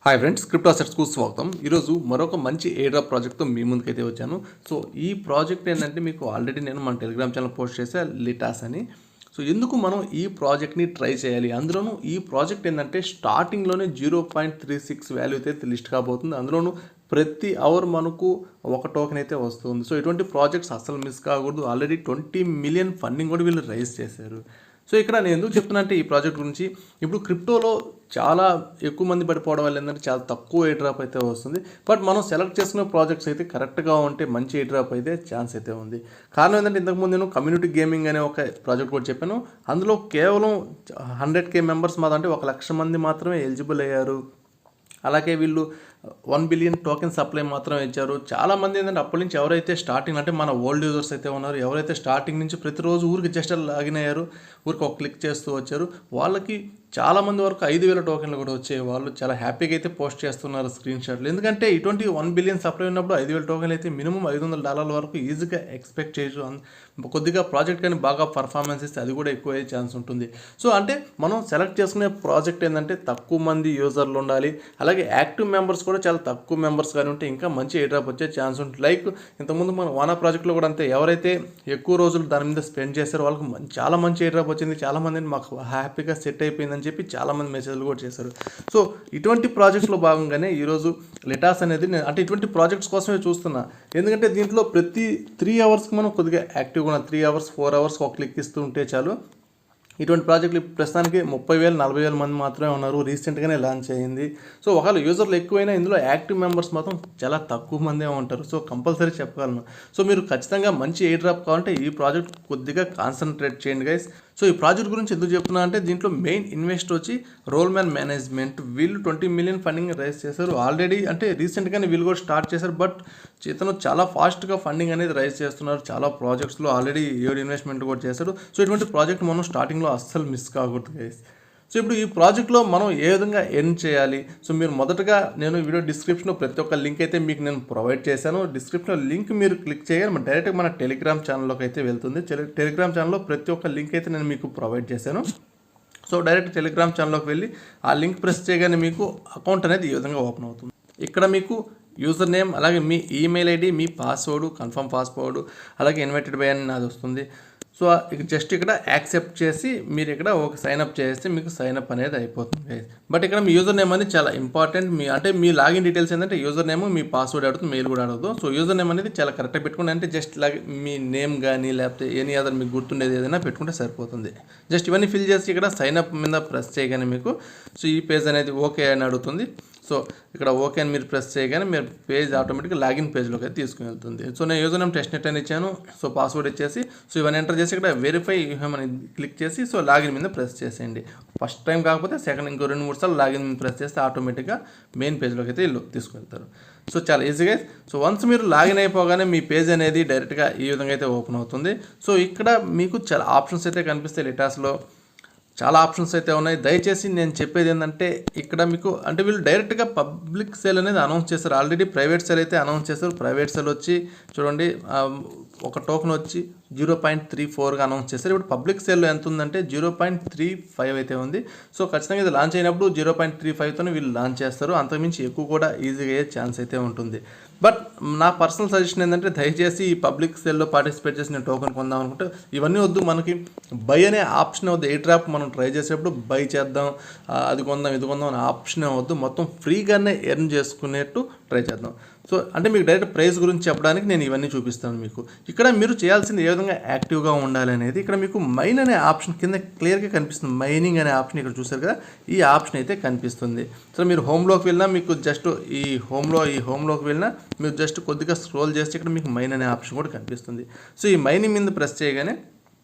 Hi friends, crypto అసెట్స్కు స్వాగతం. ఈరోజు మరొక మంచి ఎయిర్డ్రాప్ ప్రాజెక్ట్తో మీ ముందుకైతే వచ్చాను. సో ఈ ప్రాజెక్ట్ ఏంటంటే మీకు ఆల్రెడీ నేను మన టెలిగ్రామ్ ఛానల్ పోస్ట్ చేసా, లిటాస్ అని. సో ఎందుకు మనం ఈ ప్రాజెక్ట్ని ట్రై చేయాలి, అందులోనూ ఈ ప్రాజెక్ట్ ఏంటంటే స్టార్టింగ్లోనే 0.36 వాల్యూ అయితే లిస్ట్ కాబోతుంది. అందులోనూ ప్రతి అవర్ మనకు ఒక టోకెన్ అయితే వస్తుంది. సో ఇటువంటి ప్రాజెక్ట్స్ అస్సలు మిస్ కాకూడదు. ఆల్రెడీ 20 మిలియన్ ఫండింగ్ కూడా వీళ్ళు రైజ్ చేశారు. సో ఇక్కడ నేను ఎందుకు చెప్తున్నా అంటే ఈ ప్రాజెక్ట్ గురించి, ఇప్పుడు క్రిప్టోలో చాలా ఎక్కువ మంది పడిపోవడం వల్ల ఏంటంటే చాలా తక్కువ ఎయిర్ డ్రాప్ అయితే వస్తుంది. బట్ మనం సెలెక్ట్ చేసుకునే ప్రాజెక్ట్స్ అయితే కరెక్ట్గా ఉంటే మంచి ఎయిర్ డ్రాప్ అయితే ఛాన్స్ అయితే ఉంది. కారణం ఏంటంటే ఇంతకుముందు నేను కమ్యూనిటీ గేమింగ్ అనే ఒక ప్రాజెక్ట్ కూడా చెప్పాను. అందులో కేవలం 100K మెంబర్స్ మాత్రం, అంటే 1,00,000 మంది మాత్రమే ఎలిజిబుల్ అయ్యారు. అలాగే వీళ్ళు 1 బిలియన్ టోకెన్ సప్లై మాత్రమే ఇచ్చారు. చాలామంది ఏంటంటే అప్పటి నుంచి ఎవరైతే స్టార్టింగ్, అంటే మన ఓల్డ్ యూజర్స్ అయితే ఉన్నారు, ఎవరైతే స్టార్టింగ్ నుంచి ప్రతిరోజు ఊరికి జస్ట్ లాగిన్ అయ్యారు, ఊరికి ఒక క్లిక్ చేస్తూ వచ్చారు, వాళ్ళకి చాలామంది వరకు 5,000 టోకెన్లు కూడా వచ్చాయి. వాళ్ళు చాలా హ్యాపీగా అయితే పోస్ట్ చేస్తున్నారు స్క్రీన్ షాట్లు. ఎందుకంటే ఇటువంటి 1 బిలియన్ సప్లై ఉన్నప్పుడు 5,000 టోకెన్లు అయితే మినిమం $500 వరకు ఈజీగా ఎక్స్పెక్ట్ చేయొచ్చు. కొద్దిగా ప్రాజెక్ట్ కానీ బాగా పర్ఫార్మెన్స్ ఇస్తే అది కూడా ఎక్కువ అయ్యే ఛాన్స్ ఉంటుంది. సో అంటే మనం సెలెక్ట్ చేసుకునే ప్రాజెక్ట్ ఏంటంటే తక్కువ మంది యూజర్లు ఉండాలి, అలాగే యాక్టివ్ మెంబర్స్ కూడా చాలా తక్కువ మెంబర్స్ కానీ ఉంటే ఇంకా మంచి ఎయిర్ డ్రాప్ వచ్చే ఛాన్స్ ఉంటుంది. లైక్ ఇంతకుముందు మన వానా ప్రాజెక్ట్లో కూడా అంతే, ఎవరైతే ఎక్కువ రోజులు దాని మీద స్పెండ్ చేశారో వాళ్ళకి చాలా మంచి ఎయిర్ డ్రాప్ వచ్చింది. చాలామంది మాకు హ్యాపీగా సెట్ అయిపోయిందని చెప్పి చాలామంది మెసేజ్లు కూడా చేశారు. సో ఇటువంటి ప్రాజెక్ట్స్లో భాగంగానే ఈరోజు లిటాస్ అనేది అంటే ఇటువంటి ప్రాజెక్ట్స్ కోసమే చూస్తున్నా. ఎందుకంటే దీంట్లో ప్రతి 3 అవర్స్కి మనం కొద్దిగా యాక్టివ్గా ఉన్న 3 అవర్స్ 4 అవర్స్ ఒక క్లిక్ ఇస్తూ ఉంటే చాలు. ఇటువంటి ప్రాజెక్టులు ప్రస్తుతానికి 30,000 40,000 మంది మాత్రమే ఉన్నారు. రీసెంట్గానే లాంచ్ అయ్యింది. సో ఒకవేళ యూజర్లు ఎక్కువైనా ఇందులో యాక్టివ్ మెంబర్స్ మాత్రం చాలా తక్కువ మందే ఉంటారు. సో కంపల్సరీ చెప్పగలను. సో మీరు ఖచ్చితంగా మంచి ఎయిర్ డ్రాప్ కావాలంటే ఈ ప్రాజెక్ట్ కొద్దిగా కాన్సన్ట్రేట్ చేయండి గైస్. సో ఈ ప్రాజెక్ట్ గురించి ఎందుకు చెప్తున్నా అంటే దీంట్లో మెయిన్ ఇన్వెస్ట్ వచ్చి రోల్మ్యాన్ మేనేజ్మెంట్. వీళ్ళు 20 మిలియన్ ఫండింగ్ రైజ్ చేశారు ఆల్రెడీ, అంటే రీసెంట్గానే వీళ్ళు కూడా స్టార్ట్ చేశారు. బట్ ఇతను చాలా ఫాస్ట్గా ఫండింగ్ అనేది రైజ్ చేస్తున్నారు. చాలా ప్రాజెక్ట్స్లో ఆల్రెడీ 7 ఇన్వెస్ట్మెంట్ కూడా చేశారు. సో ఇటువంటి ప్రాజెక్ట్ మనం స్టార్టింగ్లో అస్సలు మిస్ కాకూడదు గైస్. సో ఇప్పుడు ఈ ప్రాజెక్ట్లో మనం ఏ విధంగా ఎర్న్ చేయాలి, సో మీరు మొదటగా నేను వీడియో డిస్క్రిప్షన్లో ప్రతి ఒక్క లింక్ అయితే మీకు నేను ప్రొవైడ్ చేశాను. డిస్క్రిప్షన్లో లింక్ మీరు క్లిక్ చేయాలి, డైరెక్ట్గా మన టెలిగ్రామ్ ఛానల్లోకి అయితే వెళ్తుంది. టెలిగ్రామ్ ఛానల్లో ప్రతి ఒక్క లింక్ అయితే నేను మీకు ప్రొవైడ్ చేశాను. సో డైరెక్ట్ టెలిగ్రామ్ ఛానల్లోకి వెళ్ళి ఆ లింక్ ప్రెస్ చేయగానే మీకు అకౌంట్ అనేది ఈ విధంగా ఓపెన్ అవుతుంది. ఇక్కడ మీకు యూజర్ నేమ్, అలాగే మీ ఈమెయిల్ ఐడి, మీ పాస్వర్డ్, కన్ఫర్మ్ పాస్వర్డ్, అలాగే ఇన్వైటెడ్ బై అని నాది వస్తుంది. సో జస్ట్ ఇక్కడ యాక్సెప్ట్ చేసి మీరు ఇక్కడ ఒక సైన్అప్ చేస్తే మీకు సైన్అప్ అనేది అయిపోతుంది. బట్ ఇక్కడ మీ యూజర్ నేమ్ అనేది చాలా ఇంపార్టెంట్. అంటే మీ లాగిన్ డీటెయిల్స్ ఏంటంటే యూజర్ నేమ్, మీ పాస్వర్డ్ అడుగుతుంది, మెయిల్ కూడా అడగదు. సో యూజర్ నేమ్ అనేది చాలా కరెక్ట్గా పెట్టుకోండి. అంటే జస్ట్ లాగే మీ నేమ్ కానీ లేకపోతే ఎనీ అదర్ మీకు గుర్తుండేది ఏదైనా పెట్టుకుంటే సరిపోతుంది. జస్ట్ ఇవన్నీ ఫిల్ చేసి ఇక్కడ సైన్అప్ మీద ప్రెస్ చేయగానే మీకు సో ఈ పేజ్ అనేది ఓకే అని అడుగుతుంది. సో ఇక్కడ ఓకే అని మీరు ప్రెస్ చేయగానే మీరు పేజ్ ఆటోమేటిక్గా లాగిన్ పేజ్లోకి అయితే తీసుకుని వెళ్తుంది. సో నేను యూజర్ నేమ్ టెస్ట్ నెట్ అని ఇచ్చాను. సో పాస్వర్డ్ ఇచ్చేసి సో ఇవన్నీ ఎంటర్ చేసి ఇక్కడ వెరిఫై హ్యూమన్ క్లిక్ చేసి సో లాగిన్ మీద ప్రెస్ చేసేయండి. ఫస్ట్ టైం కాకపోతే సెకండ్ ఇంకో 2-3 సార్లు లాగిన్ మీద ప్రెస్ చేస్తే ఆటోమేటిక్గా మెయిన్ పేజ్లోకి అయితే వీళ్ళు తీసుకువెళ్తారు. సో చాలా ఈజీగా. సో వన్స్ మీరు లాగిన్ అయిపోగానే మీ పేజ్ అనేది డైరెక్ట్గా ఈ విధంగా అయితే ఓపెన్ అవుతుంది. సో ఇక్కడ మీకు చాలా ఆప్షన్స్ అయితే కనిపిస్తాయి. లిటాస్లో చాలా ఆప్షన్స్ అయితే ఉన్నాయి. దయచేసి నేను చెప్పేది ఏంటంటే ఇక్కడ మీకు అంటే వీళ్ళు డైరెక్ట్గా పబ్లిక్ సేల్ అనేది అనౌన్స్ చేస్తారు. ఆల్రెడీ ప్రైవేట్ సేల్ అయితే అనౌన్స్ చేస్తారు. ప్రైవేట్ సేల్ వచ్చి చూడండి ఒక టోకెన్ వచ్చి 0.34గా అనౌన్స్ చేస్తారు. ఇప్పుడు పబ్లిక్ సేల్లో ఎంత ఉందంటే 0.35 అయితే ఉంది. సో ఖచ్చితంగా ఇది లాంచ్ అయినప్పుడు 0.35తోనే వీళ్ళు లాంచ్ చేస్తారు. అంతకుమించి ఎక్కువ కూడా ఈజీగా అయ్యే ఛాన్స్ అయితే ఉంటుంది. బట్ నా పర్సనల్ సజెషన్ ఏంటంటే దయచేసి ఈ పబ్లిక్ సేల్లో పార్టిసిపేట్ చేసి నేను టోకెన్ కొందాం అనుకుంటే ఇవన్నీ వద్దు. మనకి బై అనే ఆప్షన్ వద్దు. ఎయిర్ డ్రాప్ మనం ట్రై చేసేటప్పుడు బై చేద్దాం, అది కొందాం ఇది కొందాం అనే ఆప్షన్ వద్దు. మొత్తం ఫ్రీగానే ఎర్న్ చేసుకునేట్టు ట్రై చేద్దాం. సో అంటే మీకు డైరెక్ట్ ప్రైస్ గురించి చెప్పడానికి నేను ఇవన్నీ చూపిస్తాను మీకు. ఇక్కడ మీరు చేయాల్సింది ఏ విధంగా యాక్టివ్గా ఉండాలి అనేది ఇక్కడ మీకు మైన్ అనే ఆప్షన్ కింద క్లియర్గా కనిపిస్తుంది. మైనింగ్ అనే ఆప్షన్ ఇక్కడ చూసారు కదా, ఈ ఆప్షన్ అయితే కనిపిస్తుంది. సో మీరు హోమ్లోకి వెళ్ళినా మీకు జస్ట్ ఈ హోమ్లోకి వెళ్ళినా మీరు జస్ట్ కొద్దిగా స్క్రోల్ చేస్తే ఇక్కడ మీకు మైన్ అనే ఆప్షన్ కూడా కనిపిస్తుంది. సో ఈ మైనింగ్ మీద ప్రెస్ చేయగానే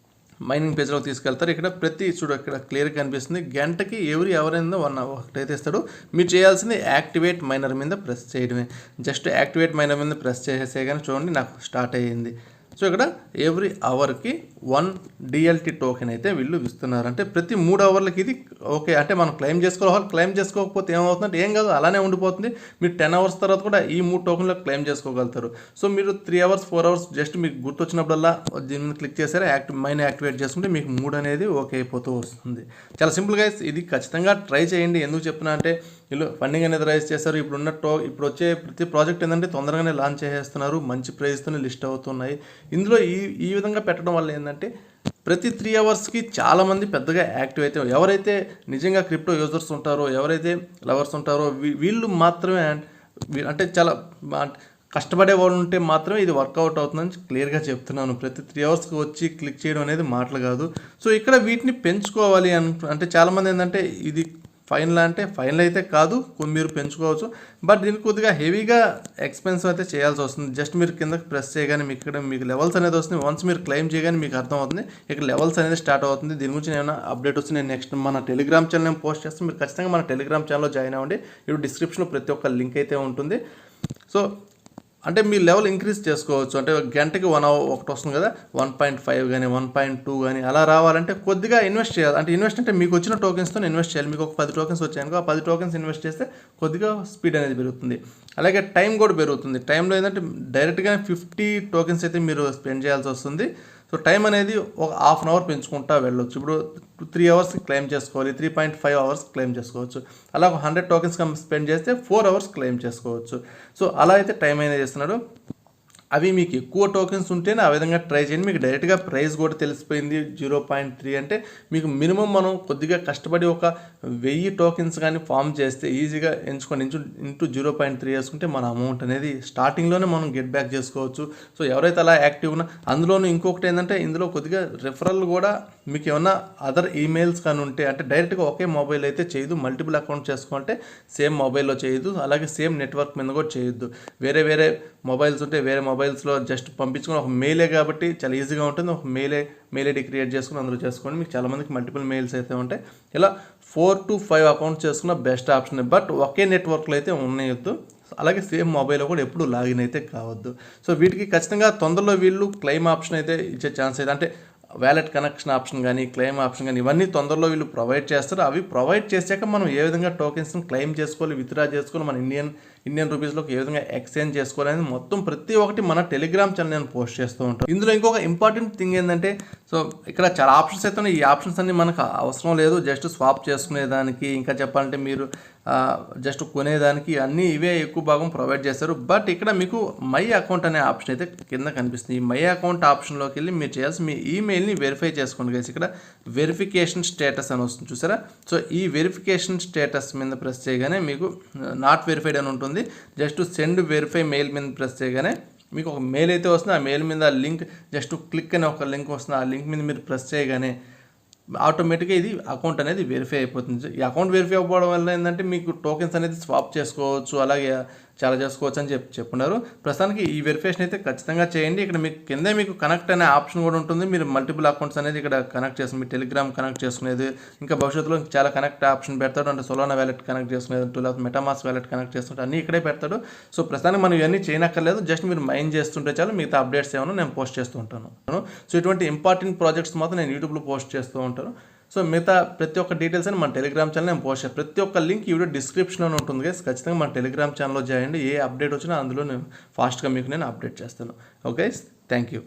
మైనింగ్ పేజ్లో తీసుకెళ్తారు. ఇక్కడ ప్రతి ఇక్కడ క్లియర్గా కనిపిస్తుంది. గంటకి ఎవరైనా ఒకటైతే ఇస్తాడు. మీరు చేయాల్సింది యాక్టివేట్ మైనర్ మీద ప్రెస్ చేయడమే. జస్ట్ యాక్టివేట్ మైనర్ మీద ప్రెస్ చేసేయగానే చూడండి నాకు స్టార్ట్ అయ్యింది. సో ఇక్కడ ఎవ్రీ అవర్కి 1 DLT టోకెన్ అయితే వీళ్ళు ఇస్తున్నారు. అంటే ప్రతి 3 అవర్లకి ఇది ఓకే అంటే మనం క్లెయిమ్ చేసుకోవాలి. క్లెయిమ్ చేసుకోకపోతే ఏమవుతుందంటే ఏం కాదు, అలానే ఉండిపోతుంది. మీరు 10 అవర్స్ తర్వాత కూడా ఈ 3 టోకెన్లో క్లెయిమ్ చేసుకోగలుగుతారు. సో మీరు 3 అవర్స్ 4 అవర్స్ జస్ట్ మీకు గుర్తొచ్చినప్పుడల్లా దీని మీద క్లిక్ చేశారా మైన్ యాక్టివేట్ చేసుకుంటే మీకు 3 అనేది ఓకే అయిపోతూ వస్తుంది. చాలా సింపుల్ గైస్, ఇది ఖచ్చితంగా ట్రై చేయండి. ఎందుకు చెప్తున్నా అంటే వీళ్ళు ఫండింగ్ అనేది రైజ్ చేస్తారు. ఇప్పుడు వచ్చే ప్రతి ప్రాజెక్ట్ ఏంటంటే తొందరగానే లాంచ్ చేసేస్తున్నారు, మంచి ప్రైస్తోనే లిస్ట్ అవుతున్నాయి. ఇందులో ఈ విధంగా పెట్టడం వల్ల ఏంటంటే ప్రతి 3 అవర్స్కి చాలామంది పెద్దగా యాక్టివ్ అయితే ఎవరైతే నిజంగా క్రిప్టో యూజర్స్ ఉంటారో, ఎవరైతే లవర్స్ ఉంటారో వీళ్ళు మాత్రమే అంటే చాలా కష్టపడే వాళ్ళు ఉంటే మాత్రమే ఇది వర్కౌట్ అవుతుందని క్లియర్గా చెప్తున్నాను. ప్రతి 3 అవర్స్కి వచ్చి క్లిక్ చేయడం అనేది మాటలు కాదు. సో ఇక్కడ వీటిని పెంచుకోవాలి అంటే చాలామంది ఏంటంటే ఇది ఫైనల్ అంటే ఫైనల్ అయితే కాదు, మీరు పెంచుకోవచ్చు. బట్ దీనికి కొద్దిగా హెవీగా ఎక్స్పెన్సివ్ అయితే చేయాల్సి వస్తుంది. జస్ట్ మీరు కిందకి ప్రెస్ చేయగానే మీకు లెవెల్స్ అనేది వస్తుంది. వన్స్ మీరు క్లెయిమ్ చేయగానే మీకు అర్థం అవుతుంది ఇక్కడ లెవెల్స్ అనేది స్టార్ట్ అవుతుంది. దీని గురించి ఏమైనా అప్డేట్ వస్తే నేను నెక్స్ట్ మన టెలిగ్రామ్ ఛానల్ నేను పోస్ట్ చేస్తాను. మీరు ఖచ్చితంగా మన టెలిగ్రామ్ ఛానల్లో జాయిన్ అవ్వండి. ఇప్పుడు డిస్క్రిప్షన్లో ప్రతి ఒక్క లింక్ అయితే ఉంటుంది. సో అంటే మీ లెవెల్ ఇంక్రీజ్ చేసుకోవచ్చు. అంటే గంటకి 1 hour ఒకటి వస్తుంది కదా, 1.5 కానీ 1.2 కానీ అలా రావాలంటే కొద్దిగా ఇన్వెస్ట్ చేయాలి. అంటే ఇన్వెస్ట్ అంటే మీకు వచ్చిన టోకెన్స్తో ఇన్వెస్ట్ చేయాలి. మీకు ఒక 10 టోకెన్స్ వచ్చాయనుకో, ఆ 10 టోకెన్స్ ఇన్వెస్ట్ చేస్తే కొద్దిగా స్పీడ్ అనేది పెరుగుతుంది. అలాగే టైం కూడా పెరుగుతుంది. టైంలో ఏంటంటే డైరెక్ట్గా 50 టోకెన్స్ అయితే మీరు స్పెండ్ చేయాల్సి వస్తుంది. సో టైం అనేది ఒక ½ an hour పెంచుకుంటా వెళ్ళొచ్చు. ఇప్పుడు 3 అవర్స్కి క్లెయిమ్ చేసుకోవాలి, 3.5 hours క్లెయిమ్ చేసుకోవచ్చు. అలా 100 టోకెన్స్ స్పెండ్ చేస్తే 4 hours క్లెయిమ్ చేసుకోవచ్చు. సో అలా అయితే టైం అనేది చేస్తున్నాడు. అవి మీకు ఎక్కువ టోకెన్స్ ఉంటేనే ఆ విధంగా ట్రై చేయండి. మీకు డైరెక్ట్గా ప్రైస్ కూడా తెలిసిపోయింది 0.3 అంటే మీకు మినిమం మనం కొద్దిగా కష్టపడి ఒక 1000 టోకెన్స్ కానీ ఫామ్ చేస్తే ఈజీగా ఎంచుకొని ఇంటూ 0.3 వేసుకుంటే మన అమౌంట్ అనేది స్టార్టింగ్లోనే మనం గెట్ బ్యాక్ చేసుకోవచ్చు. సో ఎవరైతే అలా యాక్టివ్ ఉన్నా, అందులోనూ ఇంకొకటి ఏంటంటే ఇందులో కొద్దిగా రెఫరల్ కూడా మీకు ఏమన్నా అదర్ ఈమెయిల్స్ కానీ ఉంటే, అంటే డైరెక్ట్గా ఒకే మొబైల్ అయితే చేయదు, మల్టిపుల్ అకౌంట్ చేసుకుంటే సేమ్ మొబైల్లో చేయొద్దు, అలాగే సేమ్ నెట్వర్క్ మీద కూడా చేయొద్దు. వేరే మొబైల్స్ ఉంటే వేరే మొబైల్స్లో జస్ట్ పంపించుకొని ఒక మెయిలే కాబట్టి చాలా ఈజీగా ఉంటుంది. ఒక మెయిల్ ఐడి క్రియేట్ చేసుకుని అందులో చేసుకోండి. మీకు చాలామందికి మల్టిపుల్ మెయిల్స్ అయితే ఉంటాయి. ఇలా 4 to 5 అకౌంట్స్ చేసుకున్న బెస్ట్ ఆప్షన్. బట్ ఒకే నెట్వర్క్లో అయితే ఉండవద్దు. అలాగే సేమ్ మొబైల్లో కూడా ఎప్పుడు లాగిన్ అయితే కావద్దు. సో వీటికి ఖచ్చితంగా తొందరలో వీళ్ళు క్లెయిమ్ ఆప్షన్ అయితే ఇచ్చే ఛాన్స్ అయితే, అంటే వ్యాలెట్ కనెక్షన్ ఆప్షన్ కానీ క్లెయిమ్ ఆప్షన్ కానీ ఇవన్నీ తొందరలో వీళ్ళు ప్రొవైడ్ చేస్తారు. అవి ప్రొవైడ్ చేశాక మనం ఏ విధంగా టోకెన్స్ని క్లెయిమ్ చేసుకోవాలి, విత్డ్రా చేసుకోవాలి, మన ఇండియన్ రూపీస్లోకి ఏ విధంగా ఎక్స్చేంజ్ చేసుకోవాలని మొత్తం ప్రతి ఒక్కటి మన టెలిగ్రామ్ ఛానల్ నేను పోస్ట్ చేస్తూ ఉంటాను. ఇందులో ఇంకొక ఇంపార్టెంట్ థింగ్ ఏంటంటే, సో ఇక్కడ చాలా ఆప్షన్స్ అయితే ఉన్నాయి. ఈ ఆప్షన్స్ అన్ని మనకు అవసరం లేదు, జస్ట్ స్వాప్ చేసుకునేదానికి, ఇంకా చెప్పాలంటే మీరు జస్ట్ కొనేదానికి అన్నీ ఇవే ఎక్కువ భాగం ప్రొవైడ్ చేస్తారు. బట్ ఇక్కడ మీకు మై అకౌంట్ అనే ఆప్షన్ అయితే కింద కనిపిస్తుంది. ఈ మై అకౌంట్ ఆప్షన్లోకి వెళ్ళి మీరు చేయాల్సి మీ ఈమెయిల్ని వెరిఫై చేసుకోండి గైస్. ఇక్కడ వెరిఫికేషన్ స్టేటస్ అని వస్తుంది చూసారా. సో ఈ వెరిఫికేషన్ స్టేటస్ మీద ప్రెస్ చేయగానే మీకు నాట్ వెరిఫైడ్ అని ఉంటుంది. జస్ట్ సెండ్ వెరిఫై మెయిల్ మీద ప్రెస్ చేయగానే మీకు ఒక మెయిల్ అయితే వస్తుంది. ఆ మెయిల్ మీద లింక్ జస్ట్ క్లిక్ అనే ఒక లింక్ వస్తుంది. ఆ లింక్ మీద మీరు ప్రెస్ చేయగానే ఆటోమేటిక్గా ఇది అకౌంట్ అనేది వెరిఫై అయిపోతుంది. ఈ అకౌంట్ వెరిఫై అవ్వడం వల్ల ఏంటంటే మీకు టోకెన్స్ అనేది స్వాప్ చేసుకోవచ్చు, అలాగే చాలా చేసుకోవచ్చు అని చెప్పున్నారు. ప్రస్తుతానికి ఈ వెరిఫికేషన్ అయితే ఖచ్చితంగా చేయండి. ఇక్కడ మీకు కింద మీకు కనెక్ట్ అనే ఆప్షన్ కూడా ఉంటుంది. మీరు మల్టిపుల్ అకౌంట్స్ అనేది ఇక్కడ కనెక్ట్ చేసుకుని మీ టెలిగ్రామ్ కనెక్ట్ చేసుకునేది, ఇంకా భవిష్యత్తులో చాలా కనెక్ట్ ఆప్షన్ పెడతాడు. అంటే సోలానా వ్యాలెట్ కనెక్ట్ చేసుకునేది, లేకపోతే మెటామాస్క్ వ్యాలెట్ కనెక్ట్ చేస్తుంటే అన్నీ ఇక్కడే పెడతాడు. సో ప్రస్తుతానికి మనం ఇవన్నీ చేయనక్కర్లేదు, జస్ట్ మీరు మైన్ చేస్తుంటే చాలు. మిగతా అప్డేట్స్ ఏమైనా నేను పోస్ట్ చేస్తూ ఉంటాను. సో ఇటువంటి ఇంపార్టెంట్ ప్రాజెక్ట్స్ మాత్రం నేను యూట్యూబ్లో పోస్ట్ చేస్తూ ఉంటాను. సో మిగతా ప్రతి ఒక్క డీటెయిల్స్ అని మన టెలిగ్రామ్ ఛానల్ నేను పోస్ట్ చేస్తాను. ప్రతి ఒక్క లింక్ ఈ వీడియో డిస్క్రిప్షన్లో ఉంటుంది గైస్. ఖచ్చితంగా మన టెలిగ్రామ్ ఛానల్లో జాయిన్ అయ్యండి. ఏ అప్డేట్ వచ్చినా అందులో నేను ఫాస్ట్గా మీకు నేను అప్డేట్ చేస్తాను. Okay, thank you.